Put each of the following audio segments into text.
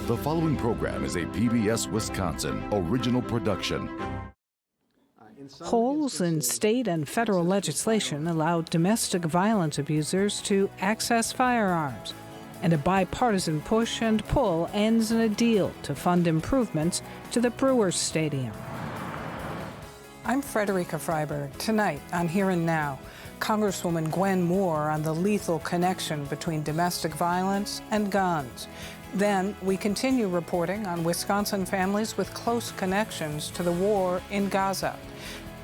The following program is a PBS Wisconsin original production. Holes in state and federal legislation allow domestic violence abusers to access firearms. And a bipartisan push and pull ends in a deal to fund improvements to the Brewers Stadium. I'm Frederica Freiberg. Tonight on Here and Now, Congresswoman Gwen Moore on the lethal connection between domestic violence and guns. Then we continue reporting on Wisconsin families with close connections to the war in Gaza.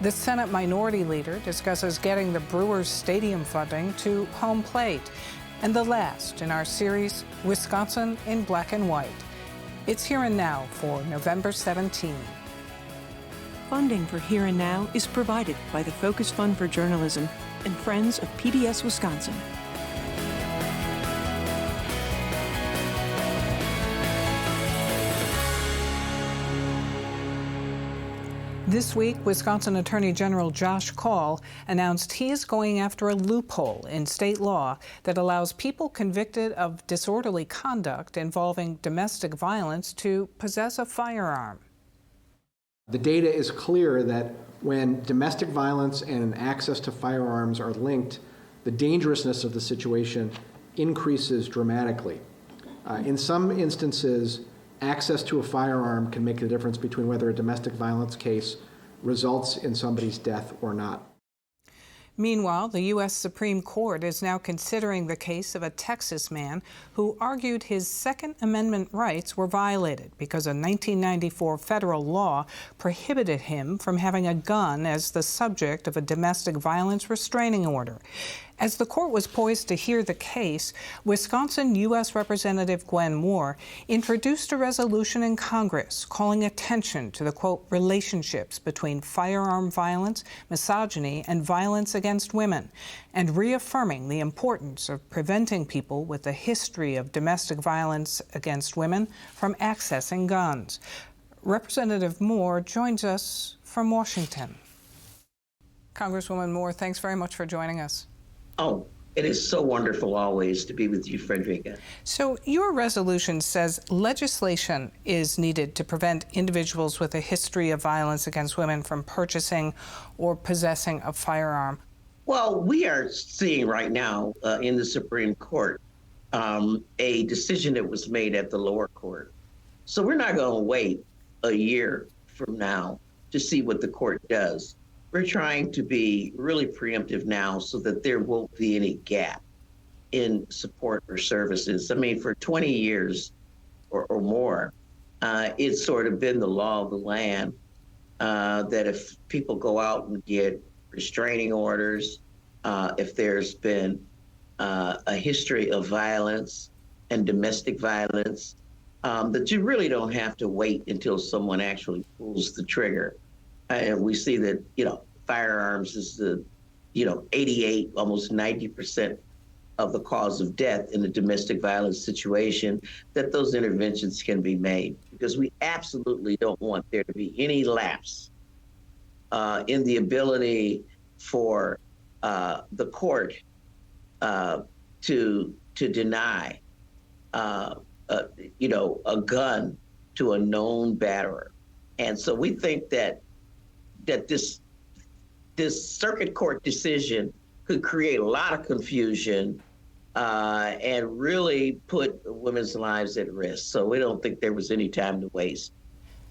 The Senate Minority Leader discusses getting the Brewers Stadium funding to home plate. And the last in our series, Wisconsin in Black and White. It's Here and Now for November 17. Funding for Here and Now is provided by the Focus Fund for Journalism and Friends of PBS Wisconsin. This week, Wisconsin Attorney General Josh Kaul announced he is going after a loophole in state law that allows people convicted of disorderly conduct involving domestic violence to possess a firearm. The data is clear that when domestic violence and access to firearms are linked, the dangerousness of the situation increases dramatically. In some instances, access to a firearm can make the difference between whether a domestic violence case results in somebody's death or not. Meanwhile, the U.S. Supreme Court is now considering the case of a Texas man who argued his Second Amendment rights were violated because a 1994 federal law prohibited him from having a gun as the subject of a domestic violence restraining order. As the court was poised to hear the case, Wisconsin U.S. Representative Gwen Moore introduced a resolution in Congress calling attention to the, quote, relationships between firearm violence, misogyny, and violence against women, and reaffirming the importance of preventing people with a history of domestic violence against women from accessing guns. Representative Moore joins us from Washington. Congresswoman Moore, thanks very much for joining us. Oh, it is so wonderful always to be with you, Frederica. So your resolution says legislation is needed to prevent individuals with a history of violence against women from purchasing or possessing a firearm. Well, we are seeing right now in the Supreme Court a decision that was made at the lower court. So we're not going to wait a year from now to see what the court does. We're trying to be really preemptive now so that there won't be any gap in support or services. I mean, for 20 years or more, it's sort of been the law of the land that if people go out and get restraining orders, if there's been a history of violence and domestic violence, that you really don't have to wait until someone actually pulls the trigger. And we see that, firearms is the, 88, almost 90% of the cause of death in a domestic violence situation, that those interventions can be made because we absolutely don't want there to be any lapse in the ability for the court to deny, a gun to a known batterer. And so we think that this circuit court decision could create a lot of confusion and really put women's lives at risk. So we don't think there was any time to waste.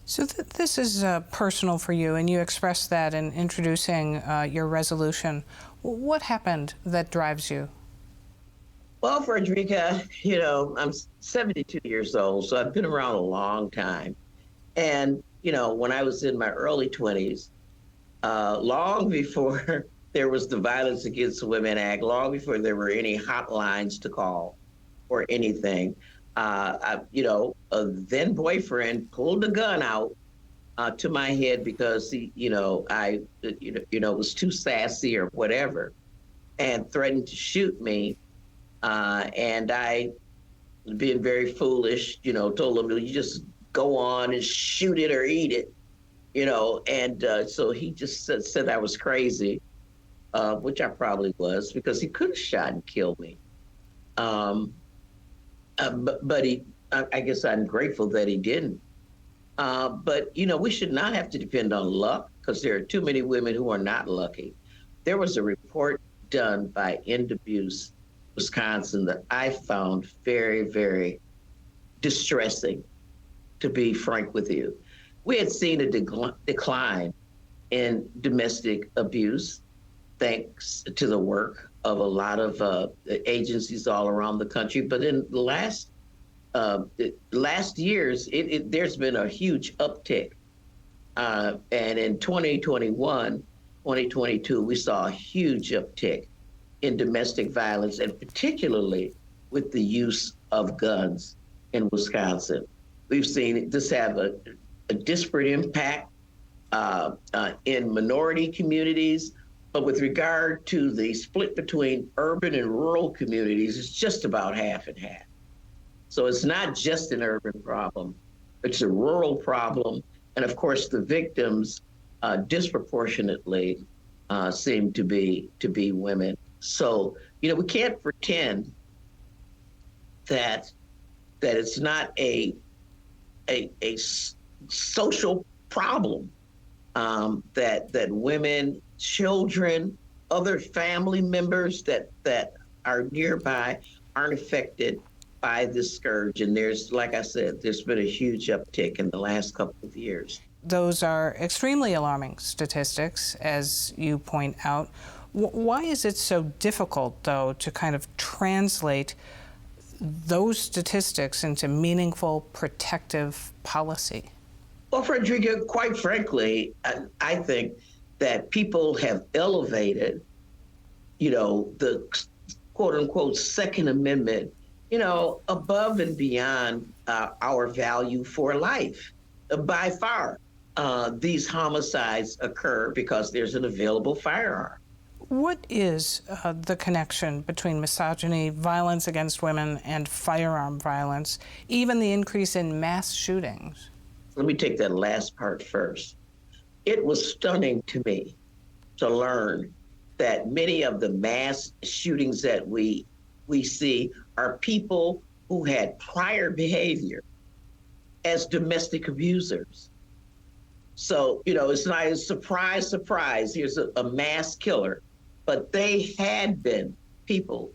So this is personal for you, and you expressed that in introducing your resolution. What happened that drives you? Well, Frederica, I'm 72 years old, so I've been around a long time. And, when I was in my early 20s, long before there was the Violence Against Women Act, long before there were any hotlines to call or anything, a then boyfriend pulled a gun out to my head because he, I was too sassy or whatever, and threatened to shoot me. And I, being very foolish, told him, you just go on and shoot it or eat it. So he just said I was crazy, which I probably was, because he could have shot and killed me. But he I guess I'm grateful that he didn't. But, we should not have to depend on luck because there are too many women who are not lucky. There was a report done by End Abuse Wisconsin that I found very, very distressing, to be frank with you. We had seen a decline in domestic abuse thanks to the work of a lot of agencies all around the country. But in the last years, there's been a huge uptick. And in 2021, 2022, we saw a huge uptick in domestic violence, and particularly with the use of guns in Wisconsin. We've seen this have a disparate impact in minority communities, but with regard to the split between urban and rural communities, it's just about half and half. So it's not just an urban problem, it's a rural problem. And of course, the victims disproportionately seem to be women. So, we can't pretend that it's not a social problem, that women, children, other family members that are nearby aren't affected by this scourge. And there's, like I said, there's been a huge uptick in the last couple of years. Those are extremely alarming statistics, as you point out. Why is it so difficult, though, to kind of translate those statistics into meaningful protective policy? Well, Frederica, quite frankly, I think that people have elevated, the quote unquote Second Amendment, above and beyond our value for life. By far, these homicides occur because there's an available firearm. What is the connection between misogyny, violence against women, and firearm violence, even the increase in mass shootings? Let me take that last part first. It was stunning to me to learn that many of the mass shootings that we see are people who had prior behavior as domestic abusers. So, it's not a surprise, here's a mass killer. But they had been people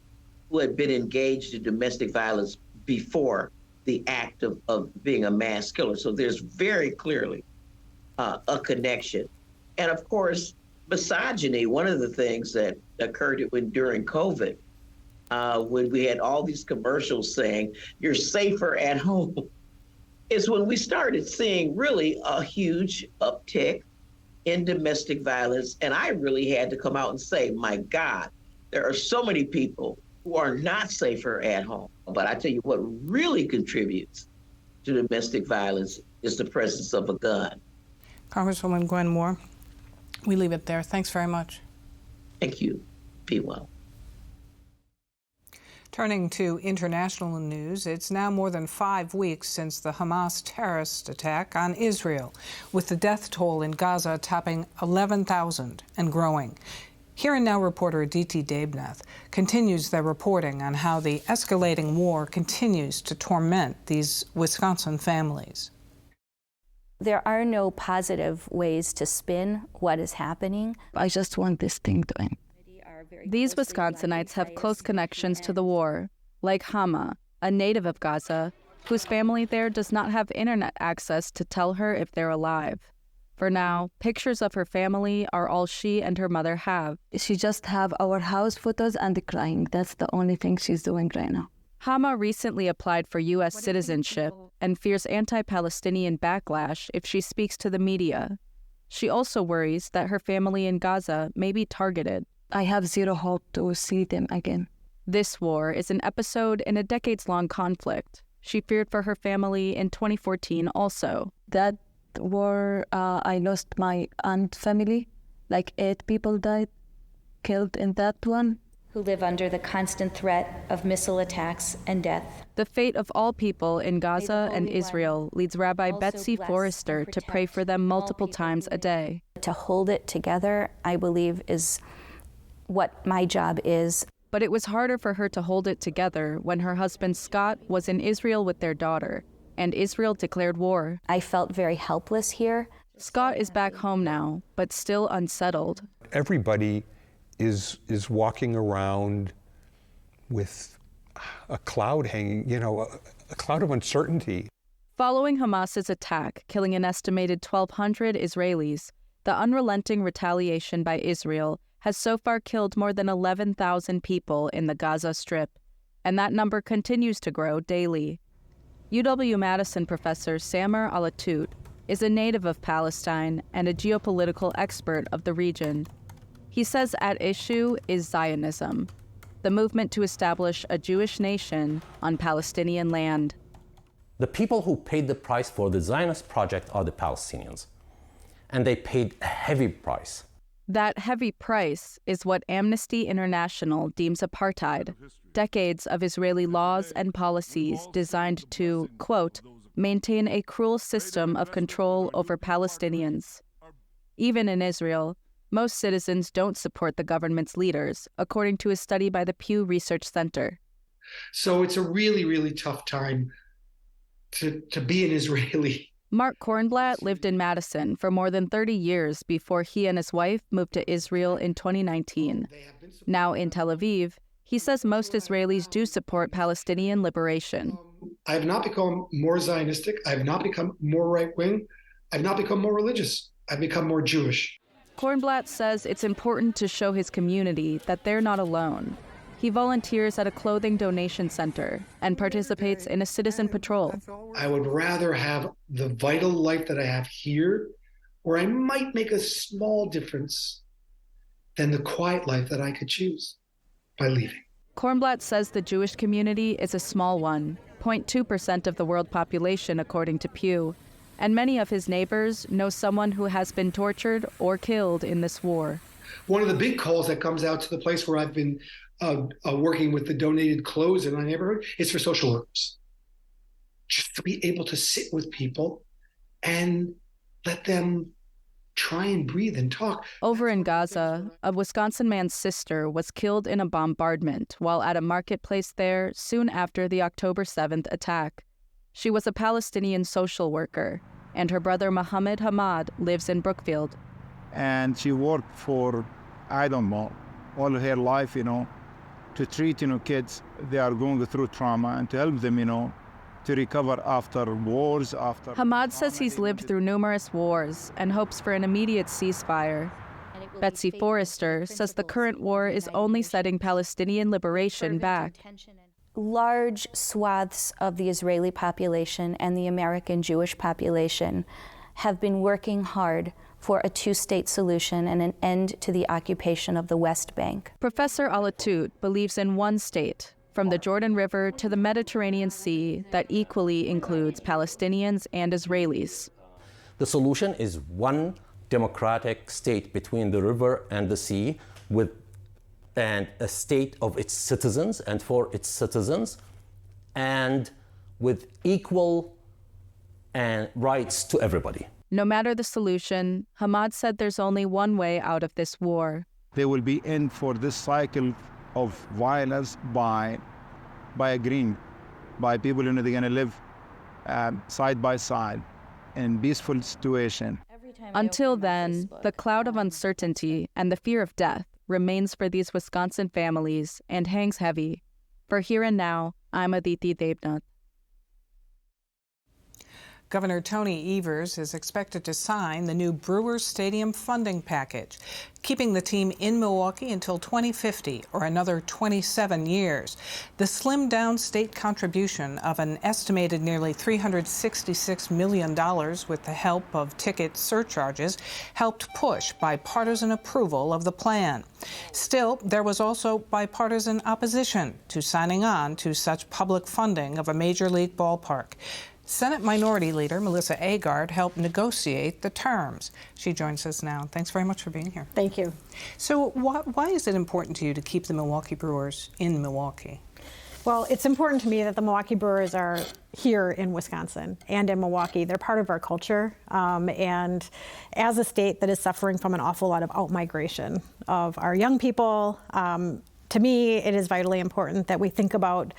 who had been engaged in domestic violence before the act of being a mass killer. So there's very clearly a connection. And of course, misogyny, one of the things that occurred during COVID, when we had all these commercials saying, you're safer at home, is when we started seeing really a huge uptick in domestic violence. And I really had to come out and say, my God, there are so many people who are not safer at home. But I tell you what really contributes to domestic violence is the presence of a gun. Congresswoman Gwen Moore, we leave it there. Thanks very much. Thank you. Be well. Turning to international news, it's now more than 5 weeks since the Hamas terrorist attack on Israel, with the death toll in Gaza topping 11,000 and growing. Here and Now reporter Aditi Debnath continues their reporting on how the escalating war continues to torment these Wisconsin families. There are no positive ways to spin what is happening. I just want this thing to end. These Wisconsinites have close connections to the war, like Hama, a native of Gaza, whose family there does not have internet access to tell her if they're alive. For now, pictures of her family are all she and her mother have. She just have our house photos and crying. That's the only thing she's doing right now. Hama recently applied for U.S. citizenship and fears anti-Palestinian backlash if she speaks to the media. She also worries that her family in Gaza may be targeted. I have zero hope to see them again. This war is an episode in a decades-long conflict. She feared for her family in 2014 also. That war, I lost my aunt family. Like 8 people died, killed in that one. Who live under the constant threat of missile attacks and death. The fate of all people in Gaza and Israel leads Rabbi Betsy Forrester to pray for them multiple times a day. To hold it together, I believe, is what my job is. But it was harder for her to hold it together when her husband Scott was in Israel with their daughter, and Israel declared war. I felt very helpless here. Scott is back home now, but still unsettled. Everybody is walking around with a cloud hanging, a cloud of uncertainty. Following Hamas's attack, killing an estimated 1,200 Israelis, the unrelenting retaliation by Israel has so far killed more than 11,000 people in the Gaza Strip, and that number continues to grow daily. UW-Madison professor Samer Alatout is a native of Palestine and a geopolitical expert of the region. He says at issue is Zionism, the movement to establish a Jewish nation on Palestinian land. The people who paid the price for the Zionist project are the Palestinians, and they paid a heavy price. That heavy price is what Amnesty International deems apartheid, decades of Israeli laws and policies designed to, quote, maintain a cruel system of control over Palestinians. Even in Israel, most citizens don't support the government's leaders, according to a study by the Pew Research Center. So it's a really, really tough time to be an Israeli. Mark Kornblatt lived in Madison for more than 30 years before he and his wife moved to Israel in 2019. Now in Tel Aviv, he says most Israelis do support Palestinian liberation. I have not become more Zionistic. I have not become more right-wing. I have not become more religious. I've become more Jewish. Kornblatt says it's important to show his community that they're not alone. He volunteers at a clothing donation center and participates in a citizen patrol. I would rather have the vital life that I have here, where I might make a small difference, than the quiet life that I could choose by leaving. Kornblatt says the Jewish community is a small one, 0.2% of the world population, according to Pew, and many of his neighbors know someone who has been tortured or killed in this war. One of the big calls that comes out to the place where I've been working with the donated clothes in my neighborhood is for social workers. Just to be able to sit with people and let them try and breathe and talk. Over in Gaza, a Wisconsin man's sister was killed in a bombardment while at a marketplace there soon after the October 7th attack. She was a Palestinian social worker, and her brother Mohammed Hamad lives in Brookfield. And she worked for, I don't know, all her life, to treat, kids, they are going through trauma, and to help them, to recover after wars, after... Hamad says he's lived through numerous wars and hopes for an immediate ceasefire. Betsy Forrester says the current war is only setting Palestinian liberation back. Large swaths of the Israeli population and the American Jewish population have been working hard for a two-state solution and an end to the occupation of the West Bank. Professor Alatout believes in one state, from the Jordan River to the Mediterranean Sea, that equally includes Palestinians and Israelis. The solution is one democratic state between the river and the sea, and a state of its citizens and for its citizens, and with equal rights to everybody. No matter the solution, Hamad said there's only one way out of this war. There will be end for this cycle of violence by agreeing, by people, they're going to live side by side in peaceful situation. Until then, the cloud of uncertainty and the fear of death remains for these Wisconsin families and hangs heavy. For Here and Now, I'm Aditi Devnath. Governor Tony Evers is expected to sign the new Brewers Stadium funding package, keeping the team in Milwaukee until 2050, or another 27 years. The slimmed-down state contribution of an estimated nearly $366 million with the help of ticket surcharges helped push bipartisan approval of the plan. Still, there was also bipartisan opposition to signing on to such public funding of a major league ballpark. Senate Minority Leader Melissa Agard helped negotiate the terms. She joins us now. Thanks very much for being here. Thank you. So why is it important to you to keep the Milwaukee Brewers in Milwaukee? Well, it's important to me that the Milwaukee Brewers are here in Wisconsin and in Milwaukee. They're part of our culture. And as a state that is suffering from an awful lot of out-migration of our young people, To me, it is vitally important that we think about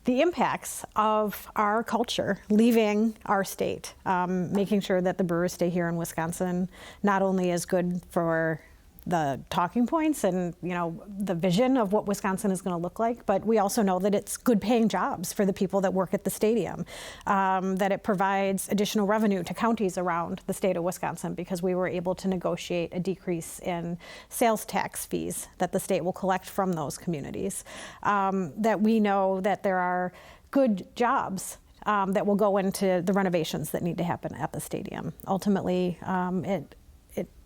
the impacts of our culture leaving our state, making sure that the brewers stay here in Wisconsin not only is good for the talking points and the vision of what Wisconsin is going to look like, but we also know that it's good paying jobs for the people that work at the stadium, that it provides additional revenue to counties around the state of Wisconsin because we were able to negotiate a decrease in sales tax fees that the state will collect from those communities, that we know that there are good jobs that will go into the renovations that need to happen at the stadium. Ultimately, it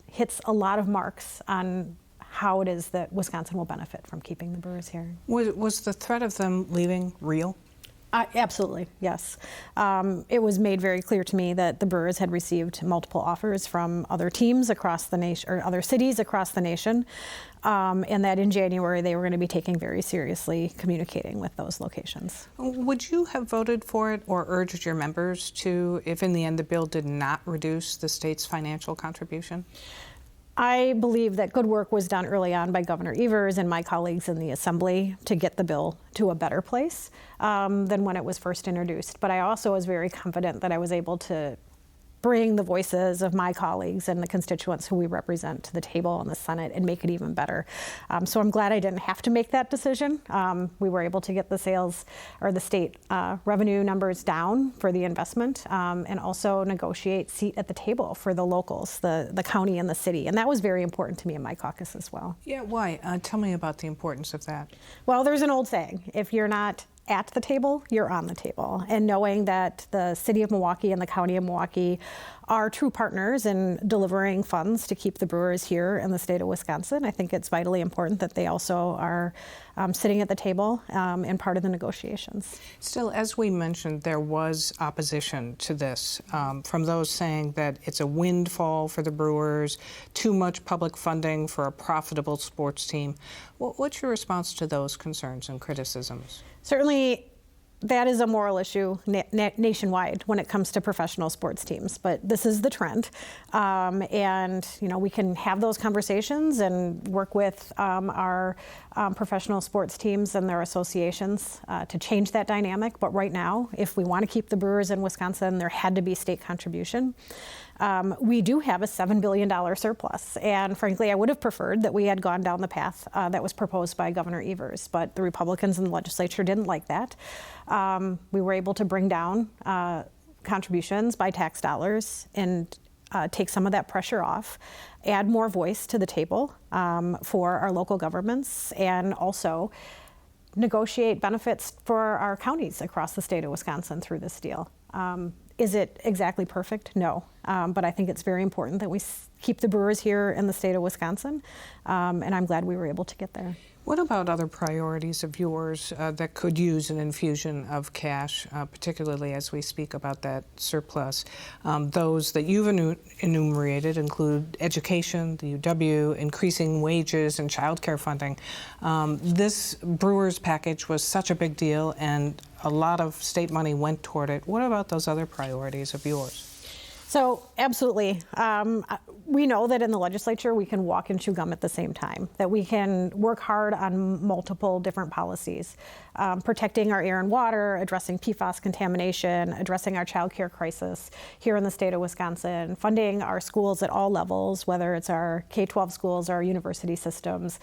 hits a lot of marks on how it is that Wisconsin will benefit from keeping the brewers here. Was the threat of them leaving real? Absolutely, yes. It was made very clear to me that the Brewers had received multiple offers from other teams across the nation, or other cities across the nation, and that in January they were going to be taking very seriously communicating with those locations. Would you have voted for it or urged your members to, if in the end the bill did not reduce the state's financial contribution? I believe that good work was done early on by Governor Evers and my colleagues in the Assembly to get the bill to a better place than when it was first introduced. But I also was very confident that I was able to bring the voices of my colleagues and the constituents who we represent to the table in the Senate and make it even better. So I'm glad I didn't have to make that decision. We were able to get the sales or the state revenue numbers down for the investment and also negotiate seat at the table for the locals, the county and the city. And that was very important to me in my caucus as well. Yeah, why? Tell me about the importance of that. Well, there's an old saying, if you're not at the table, you're on the table. And knowing that the city of Milwaukee and the county of Milwaukee are true partners in delivering funds to keep the brewers here in the state of Wisconsin, I think it's vitally important that they also are sitting at the table and part of the negotiations. Still, as we mentioned, there was opposition to this from those saying that it's a windfall for the brewers, too much public funding for a profitable sports team. What's your response to those concerns and criticisms? Certainly, that is a moral issue nationwide when it comes to professional sports teams, but this is the trend. And we can have those conversations and work with our professional sports teams and their associations to change that dynamic. But right now, if we want to keep the brewers in Wisconsin, there had to be state contribution. We do have a $7 billion surplus, and frankly, I would have preferred that we had gone down the path that was proposed by Governor Evers, but the Republicans in the legislature didn't like that. We were able to bring down contributions by tax dollars and take some of that pressure off, add more voice to the table for our local governments, and also negotiate benefits for our counties across the state of Wisconsin through this deal. Is it exactly perfect? No. But I think it's very important that we keep the brewers here in the state of Wisconsin, and I'm glad we were able to get there. What about other priorities of yours that could use an infusion of cash, particularly as we speak about that surplus? Those that you've enumerated include education, the UW, increasing wages, and child care funding. This Brewers package was such a big deal, and a lot of state money went toward it. What about those other priorities of yours? So absolutely. We know that in the legislature we can walk and chew gum at the same time, that we can work hard on multiple different policies, protecting our air and water, addressing PFAS contamination, addressing our child care crisis here in the state of Wisconsin, funding our schools at all levels, whether it's our K-12 schools or our university systems,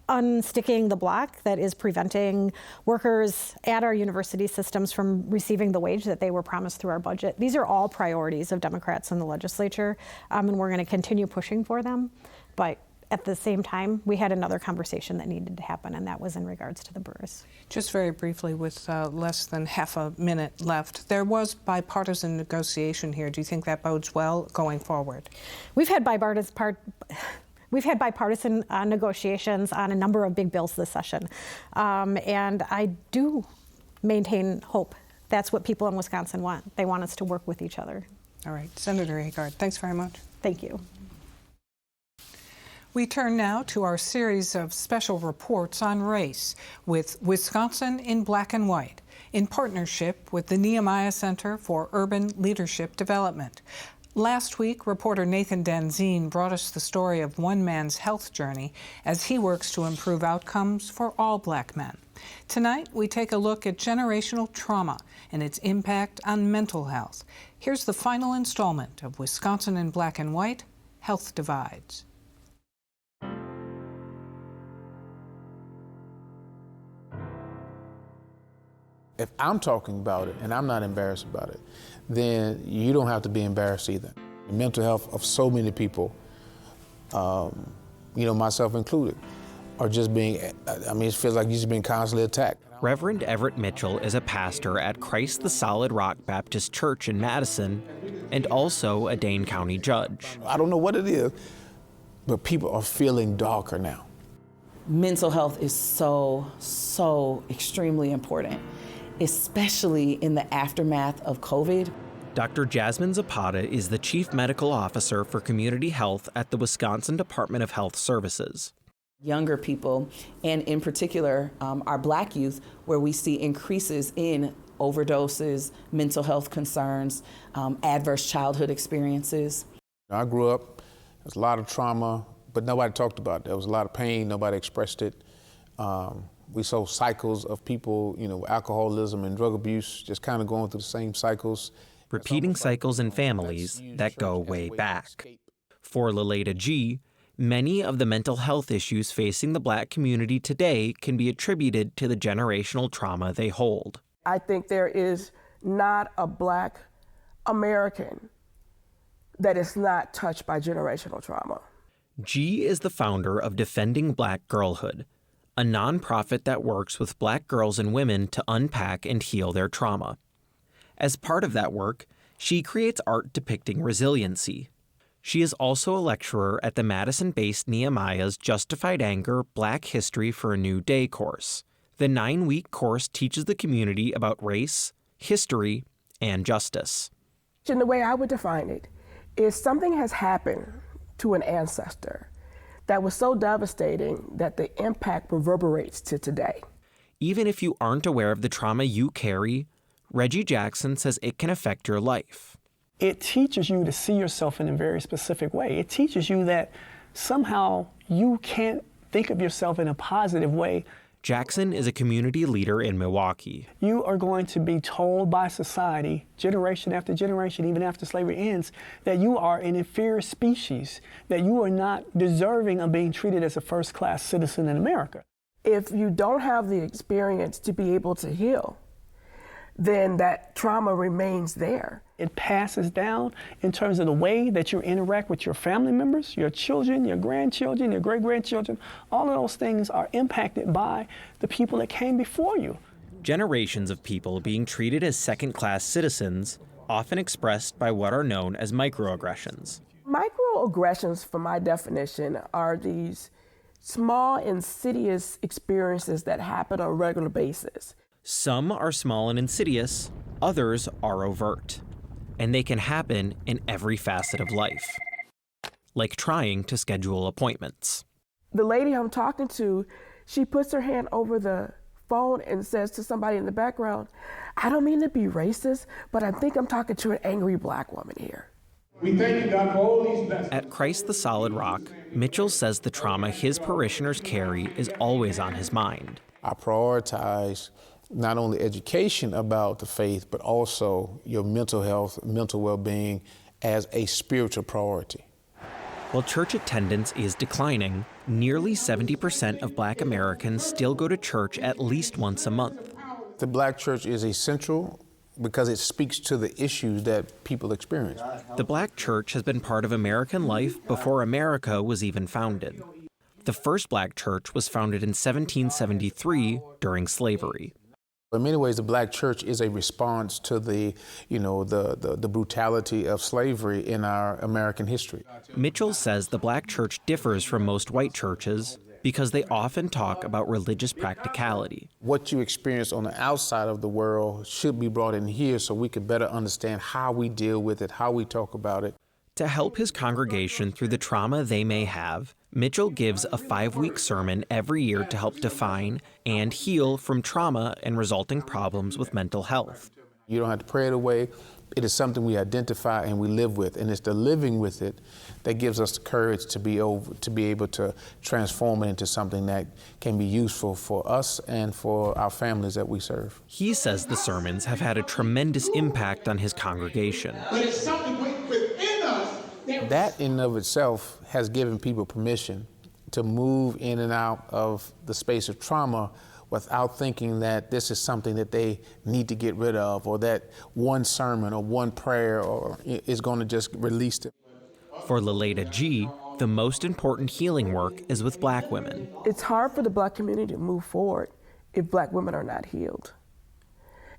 unsticking the block that is preventing workers at our university systems from receiving the wage that they were promised through our budget. These are all priorities of Democrats in the legislature, and we're going to continue pushing for them. But at the same time, we had another conversation that needed to happen, and that was in regards to the brewers. Just very briefly, with less than half a minute left, there was bipartisan negotiation here. Do you think that bodes well going forward? We've had bipartisan negotiations on a number of big bills this session, and I do maintain hope. That's what people in Wisconsin want. They want us to work with each other. All right. Senator Agard, thanks very much. Thank you. We turn now to our series of special reports on race with Wisconsin in Black and White, in partnership with the Nehemiah Center for Urban Leadership Development. Last week, reporter Nathan Danzine brought us the story of one man's health journey as he works to improve outcomes for all Black men. Tonight, we take a look at generational trauma and its impact on mental health. Here's the final installment of Wisconsin in Black and White, Health Divides. If I'm talking about it and I'm not embarrassed about it, then you don't have to be embarrassed either. The mental health of so many people, myself included, are just being, it feels like you're just being constantly attacked. Reverend Everett Mitchell is a pastor at Christ the Solid Rock Baptist Church in Madison and also a Dane County judge. I don't know what it is, but people are feeling darker now. Mental health is so extremely important, especially in the aftermath of COVID. Dr. Jasmine Zapata is the Chief Medical Officer for Community Health at the Wisconsin Department of Health Services. Younger people, and in particular, our Black youth, where we see increases in overdoses, mental health concerns, adverse childhood experiences. I grew up, there was a lot of trauma, but nobody talked about it. There was a lot of pain, nobody expressed it. We saw cycles of people, alcoholism and drug abuse, just kind of going through the same cycles. Repeating cycles in families that go way back. For Leleda G., many of the mental health issues facing the Black community today can be attributed to the generational trauma they hold. I think there is not a Black American that is not touched by generational trauma. G is the founder of Defending Black Girlhood, a nonprofit that works with Black girls and women to unpack and heal their trauma. As part of that work, she creates art depicting resiliency. She is also a lecturer at the Madison-based Nehemiah's Justified Anger Black History for a New Day course. The 9-week course teaches the community about race, history, and justice. And the way I would define it is something has happened to an ancestor that was so devastating that the impact reverberates to today. Even if you aren't aware of the trauma you carry, Reggie Jackson says it can affect your life. It teaches you to see yourself in a very specific way. It teaches you that somehow you can't think of yourself in a positive way. Jackson is a community leader in Milwaukee. You are going to be told by society, generation after generation, even after slavery ends, that you are an inferior species, that you are not deserving of being treated as a first-class citizen in America. If you don't have the experience to be able to heal, then that trauma remains there. It passes down in terms of the way that you interact with your family members, your children, your grandchildren, your great-grandchildren. All of those things are impacted by the people that came before you. Generations of people being treated as second-class citizens, often expressed by what are known as microaggressions. Microaggressions, for my definition, are these small, insidious experiences that happen on a regular basis. Some are small and insidious, others are overt. And they can happen in every facet of life, like trying to schedule appointments. The lady I'm talking to, she puts her hand over the phone and says to somebody in the background, "I don't mean to be racist, but I think I'm talking to an angry Black woman here." We thank you, God, for all these blessings. At Christ the Solid Rock, Mitchell says the trauma his parishioners carry is always on his mind. I prioritize not only education about the faith, but also your mental health, mental well-being as a spiritual priority. While church attendance is declining, nearly 70% of Black Americans still go to church at least once a month. The Black church is essential because it speaks to the issues that people experience. The Black church has been part of American life before America was even founded. The first Black church was founded in 1773 during slavery. In many ways, the Black church is a response to the brutality of slavery in our American history. Mitchell says the Black church differs from most white churches because they often talk about religious practicality. What you experience on the outside of the world should be brought in here so we could better understand how we deal with it, how we talk about it. To help his congregation through the trauma they may have, Mitchell gives a 5-week sermon every year to help define and heal from trauma and resulting problems with mental health. You don't have to pray it away. It is something we identify and we live with, and it's the living with it that gives us the courage to be able to transform it into something that can be useful for us and for our families that we serve. He says the sermons have had a tremendous impact on his congregation. But it's something within us that in and of itself has given people permission to move in and out of the space of trauma without thinking that this is something that they need to get rid of, or that one sermon or one prayer is going to just release them. For Leleda G., the most important healing work is with Black women. It's hard for the Black community to move forward if Black women are not healed.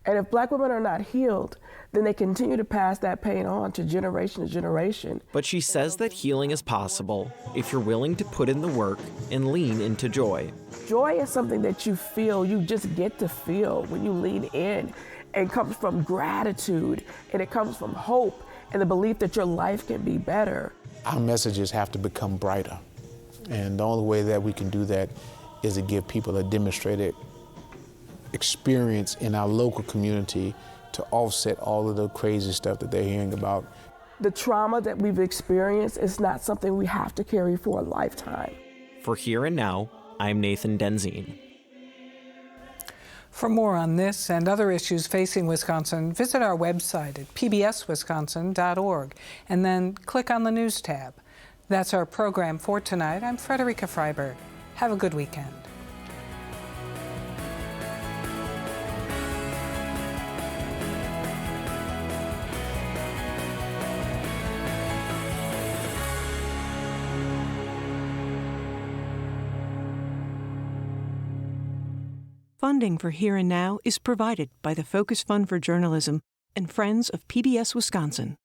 And if Black women are not healed, then they continue to pass that pain on to generation. But she says that healing is possible if you're willing to put in the work and lean into joy. Joy is something that you feel, you just get to feel when you lean in. It comes from gratitude, and it comes from hope and the belief that your life can be better. Our messages have to become brighter. And the only way that we can do that is to give people a demonstrated experience in our local community to offset all of the crazy stuff that they're hearing about. The trauma that we've experienced is not something we have to carry for a lifetime. For Here and Now, I'm Nathan Denzine. For more on this and other issues facing Wisconsin, visit our website at pbswisconsin.org and then click on the News tab. That's our program for tonight. I'm Frederica Freiberg. Have a good weekend. Funding for Here and Now is provided by the Focus Fund for Journalism and Friends of PBS Wisconsin.